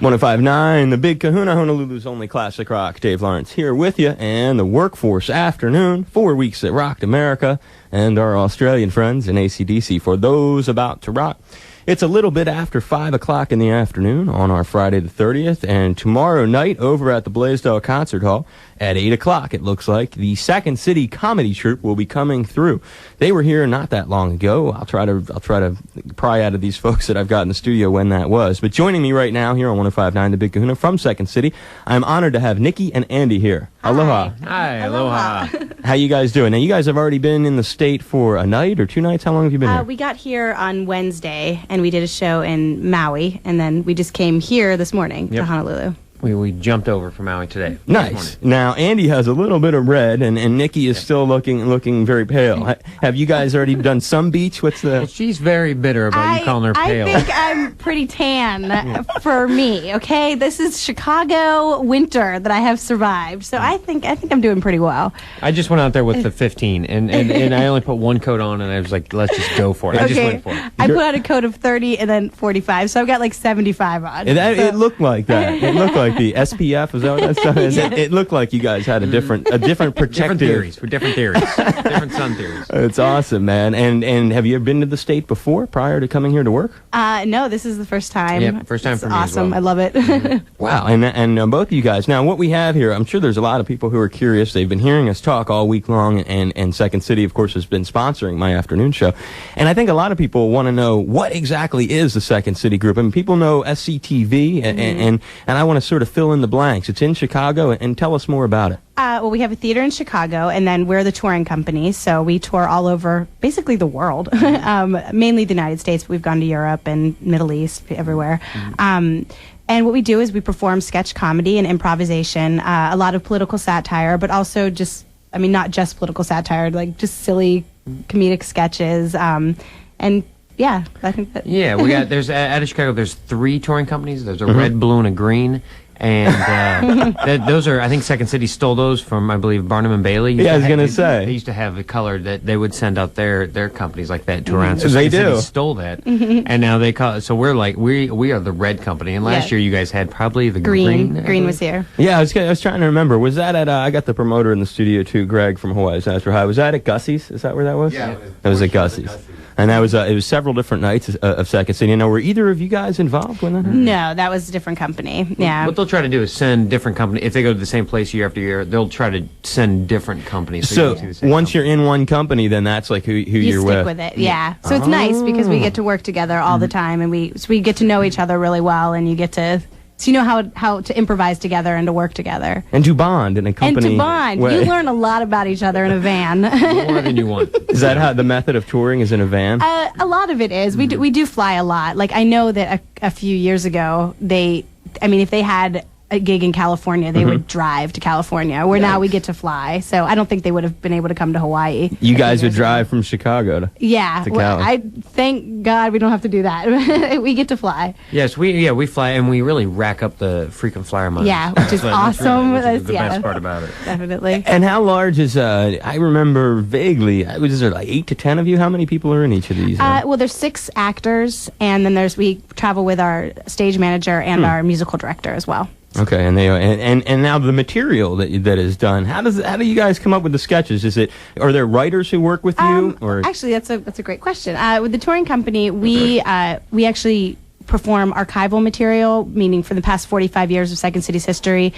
105.9, the Big Kahuna, Honolulu's only classic rock. Dave Lawrence here with you, and the Workforce Afternoon, 4 weeks that rocked America, and our Australian friends in AC/DC for those about to rock. It's a little bit after 5 o'clock in the afternoon on our Friday the 30th, and tomorrow night over at the Blaisdell Concert Hall at 8 o'clock, it looks like, the Second City Comedy Troupe will be coming through. They were here not that long ago. I'll try to pry out of these folks that I've got in the studio when that was. But joining me right now here on 105.9 The Big Kahuna from Second City, I'm honored to have Nikki and Andy here. Aloha. Hi, aloha. How you guys doing? Now, you guys have already been in the state for a night or 2 nights? How long have you been here? We got here on Wednesday, and we did a show in Maui, and then we just came here this morning to Honolulu. We jumped over from Maui today. Nice. Now, Andy has a little bit of red, and Nikki is still looking very pale. Have you guys already done some beach? What's the... Well, she's very bitter about you calling her pale. I think I'm pretty tan for me, okay? This is Chicago winter that I have survived, so I think I'm doing pretty well. I just went out there with the 15, and I only put one coat on, and I was like, let's just go for it. I just went for it. I put out a coat of 30 and then 45, so I've got like 75 on. It looked like that. It looked like the SPF, is that what that stuff is? Yeah. It looked like you guys had a different protective... Different theories. Different sun theories. It's awesome, man. And have you ever been to the state before, prior to coming here to work? No, this is the first time. Yeah, first time for me as awesome. well. I love it. Wow, and both of you guys. Now, what we have here, I'm sure there's a lot of people who are curious. They've been hearing us talk all week long, and Second City, of course, has been sponsoring my afternoon show. And I think a lot of people want to know what exactly is the Second City Group. I mean, people know SCTV, and I want to sort of fill in the blanks. It's in Chicago, and tell us more about it. Well, we have a theater in Chicago, and then we're the touring company, so we tour all over, basically the world, mainly the United States, but we've gone to Europe and Middle East, everywhere. And what we do is we perform sketch comedy and improvisation, a lot of political satire, but also not just political satire, like just silly comedic sketches, and yeah, I think that... Yeah, out of Chicago, there's 3 touring companies. There's a red, blue, and a green. And those are, I think Second City stole those from, I believe, Barnum and Bailey. Yeah, I was going to say. They used to have a color that they would send out their companies like that to around. So they Second do. City stole that. And now they call it, so we're like, we are the red company. And last year you guys had probably the green. Green was here. Yeah, I was trying to remember. Was that at, I got the promoter in the studio too, Greg from Hawaii's Astro High. Was that at Gussie's? Is that where that was? Yeah. It was at Gussie's. And that was, it was several different nights of Second City. Now, were either of you guys involved when that happened? No, that was a different company. Yeah. What they'll try to do is send different companies. If they go to the same place year after year, they'll try to send different companies. So once you're in one company, then that's like who you're stick with it. Yeah. So it's nice because we get to work together all the time, and we get to know each other really well, and you get to... So you know how to improvise together and to work together. And to bond in a company. And to bond. way. You learn a lot about each other in a van. More than you want. Is that how the method of touring is, in a van? A lot of it is. We do fly a lot. Like, I know that a few years ago, if they had a gig in California, they would drive to California, where now we get to fly. So I don't think they would have been able to come to Hawaii. You guys would drive from Chicago to Cali. I thank God we don't have to do that. We get to fly. Yes, we fly, and we really rack up the frequent flyer miles. Yeah, which is awesome. That's the best part about it. Definitely. And how large is, I remember vaguely, was there like 8 to 10 of you? How many people are in each of these? Well, there's 6 actors, and then we travel with our stage manager and our musical director as well. Okay, and now the material that is done. How do you guys come up with the sketches? Are there writers who work with you? Or actually, that's a great question. With the touring company, we actually perform archival material, meaning for the past 45 years of Second City's history.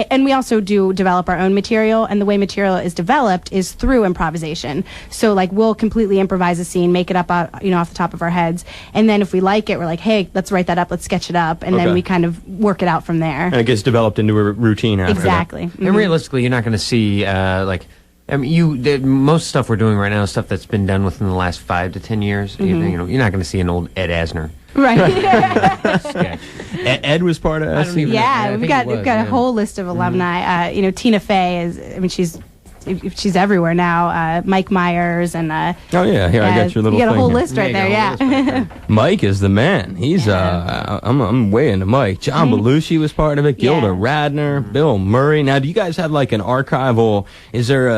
And we also do develop our own material, and the way material is developed is through improvisation. So, like, we'll completely improvise a scene, make it up, off the top of our heads, and then if we like it, we're like, hey, let's write that up, let's sketch it up, and then we kind of work it out from there. And it gets developed into a routine after exactly. that. And realistically, you're not going to see, most stuff we're doing right now is stuff that's been done within the last 5 to 10 years. You're not going to see an old Ed Asner. Right. sketch. Ed was part of us. Yeah, we've got a whole list of alumni. Tina Fey she's she's everywhere now. Mike Myers and oh yeah, here I got your little. You got a thing whole here. list right there. Yeah, Yeah. Mike is the man. He's I'm way into Mike. John Belushi was part of it. Gilda Radner, Bill Murray. Now, do you guys have like an archival? Is there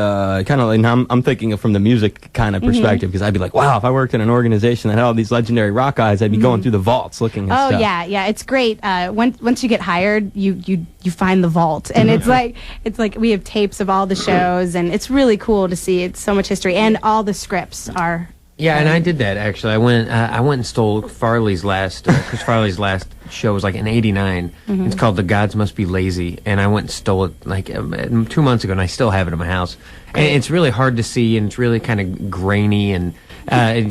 kind of like? I'm thinking of from the music kind of perspective because I'd be like, wow, if I worked in an organization that had all these legendary rock guys, I'd be going through the vaults looking at stuff. Yeah, it's great. Once you get hired, you find the vault, and it's like we have tapes of all the shows, and it's really cool to see. It's so much history, and all the scripts are. Yeah, and I did that actually. I went and stole Farley's last Chris Farley's last show was like in '89. It's called The Gods Must Be Lazy, and I went and stole it like 2 months ago, and I still have it in my house. And it's really hard to see, and it's really kind of grainy, and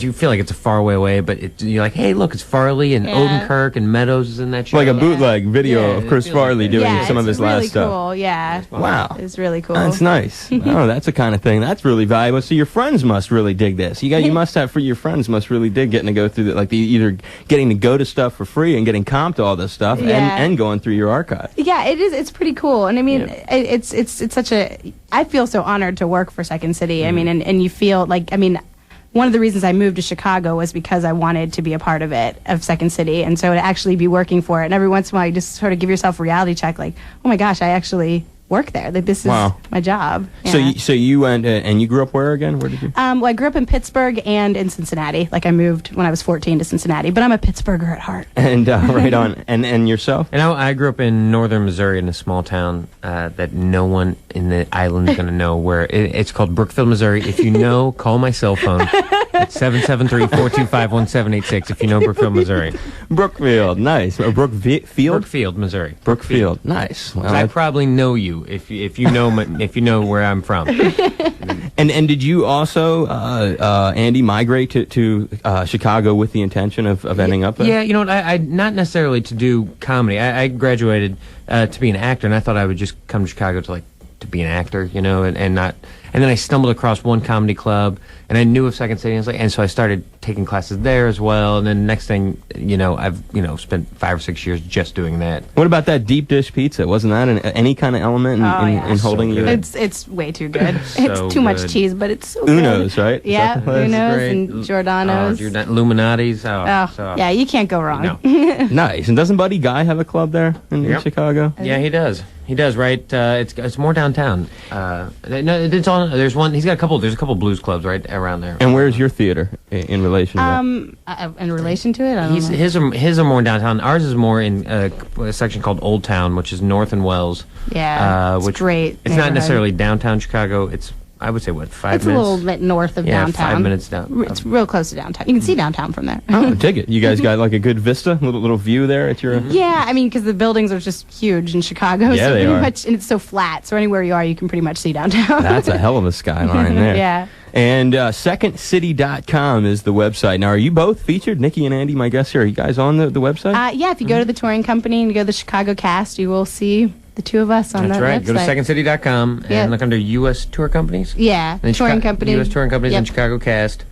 you feel like it's a far away, but you're like, hey, look, it's Farley and Odenkirk and Meadows is in that show. Like a bootleg video of Chris Farley doing some of his last stuff. Cool. Yeah. Wow. It's really cool. That's nice. Oh, that's the kind of thing. That's really valuable. So your friends must really dig this. You must have, for your friends must really dig getting to go through either getting to go to stuff for free and getting comped all this stuff and going through your archive. Yeah, it is. It's pretty cool. And I mean, it's such a, I feel so honored to work for Second City. I mean, and you feel like, I mean, one of the reasons I moved to Chicago was because I wanted to be a part of it, of Second City, and so to actually be working for it. And every once in a while, you just sort of give yourself a reality check, like, oh my gosh, I actually work there. Like, this is my job. Yeah. So you went and you grew up where again? Where did you? Well, I grew up in Pittsburgh and in Cincinnati. Like, I moved when I was 14 to Cincinnati, but I'm a Pittsburgher at heart. And right on. And yourself? And I grew up in northern Missouri in a small town that no one in the island is going to know where. It's called Brookfield, Missouri. If you know, call my cell phone. It's 773-425-1786 if you know Brookfield, Missouri. Brookfield, nice. Or Brookfield? Brookfield, Missouri. Brookfield, nice. Well, I probably know you if you know where I'm from. And did you also, Andy, migrate to Chicago with the intention of ending up there? Yeah, you know what? I not necessarily to do comedy. I graduated to be an actor, and I thought I would just come to Chicago to be an actor, you know, and not. And then I stumbled across one comedy club, and I knew of Second City, and so I started taking classes there as well. And then next thing, you know, I've spent 5 or 6 years just doing that. What about that deep dish pizza? Wasn't that any kind of element in holding you? It's way too good. It's too much cheese, but it's so good. Uno's, right? Yeah, Uno's and Giordano's. Illuminati's. Yeah, you can't go wrong. No. Nice. And doesn't Buddy Guy have a club there in Chicago? Yeah, he does. He does, right? It's more downtown. No, it's on. There's one. He's got a couple. There's a couple blues clubs right around there. And where's your theater in relation to that? In relation to it, I don't know. His are more downtown. Ours is more in a section called Old Town, which is north and Wells. Yeah, it's great. It's not necessarily downtown Chicago. It's, I would say, 5 minutes? It's a little bit north of downtown. 5 minutes down. It's real close to downtown. You can see downtown from there. Oh, dig it. You guys got like a good vista, little view there at your... Yeah, I mean, because the buildings are just huge in Chicago. Yeah, so they pretty are. Much, and it's so flat, so anywhere you are, you can pretty much see downtown. That's a hell of a skyline there. Yeah. And secondcity.com is the website. Now, are you both featured? Nikki and Andy, my guests here, are you guys on the website? Yeah, if you go to the touring company and you go to the Chicago cast, you will see the two of us on that website. Go to secondcity.com and look under U.S. Tour Companies. Yeah, touring company. U.S. Touring Companies and Chicago Cast.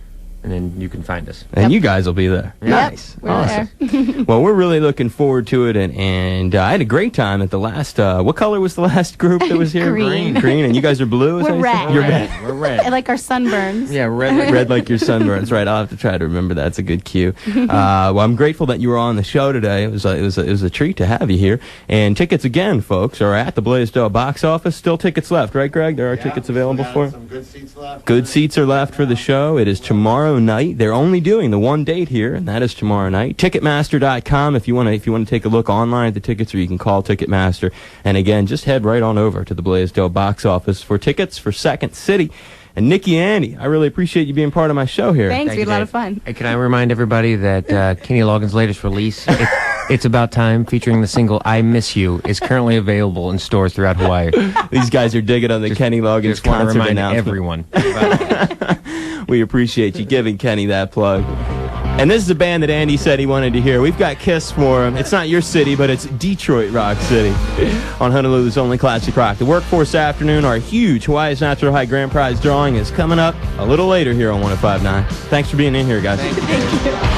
And then you can find us. And you guys will be there. Yep, Nice. we're Awesome. there. Well, we're really looking forward to it. And I had a great time at the last... what color was the last group that was here? Green. Green. And you guys are blue? is We're that red. You're red. We're red. Like our sunburns. Yeah, red. Red like your sunburns, right? I'll have to try to remember that. It's a good cue. Well, I'm grateful that you were on the show today. It was a treat to have you here. And tickets again, folks, are at the Blaisdell box office. Still tickets left, right, Greg? There are tickets available for. Some good seats left. Good seats are left for the show. It is tomorrow night. They're only doing the one date here, and that is tomorrow night. Ticketmaster.com if you want to take a look online at the tickets, or you can call Ticketmaster. And again, just head right on over to the Blaisdell box office for tickets for Second City. And Nikki and Andy, I really appreciate you being part of my show here. Thanks, we had a lot of fun. Hey, can I remind everybody that Kenny Loggins' latest release, It's About Time, featuring the single I Miss You, is currently available in stores throughout Hawaii. These guys are digging on the Kenny Loggins Just want to concert remind announcement. everyone. We appreciate you giving Kenny that plug. And this is a band that Andy said he wanted to hear. We've got Kiss for him. It's not your city, but it's Detroit Rock City on Honolulu's only classic rock. The Workforce Afternoon, our huge Hawaii's Natural High Grand Prize drawing is coming up a little later here on 105.9. Thanks for being in here, guys. Thank you.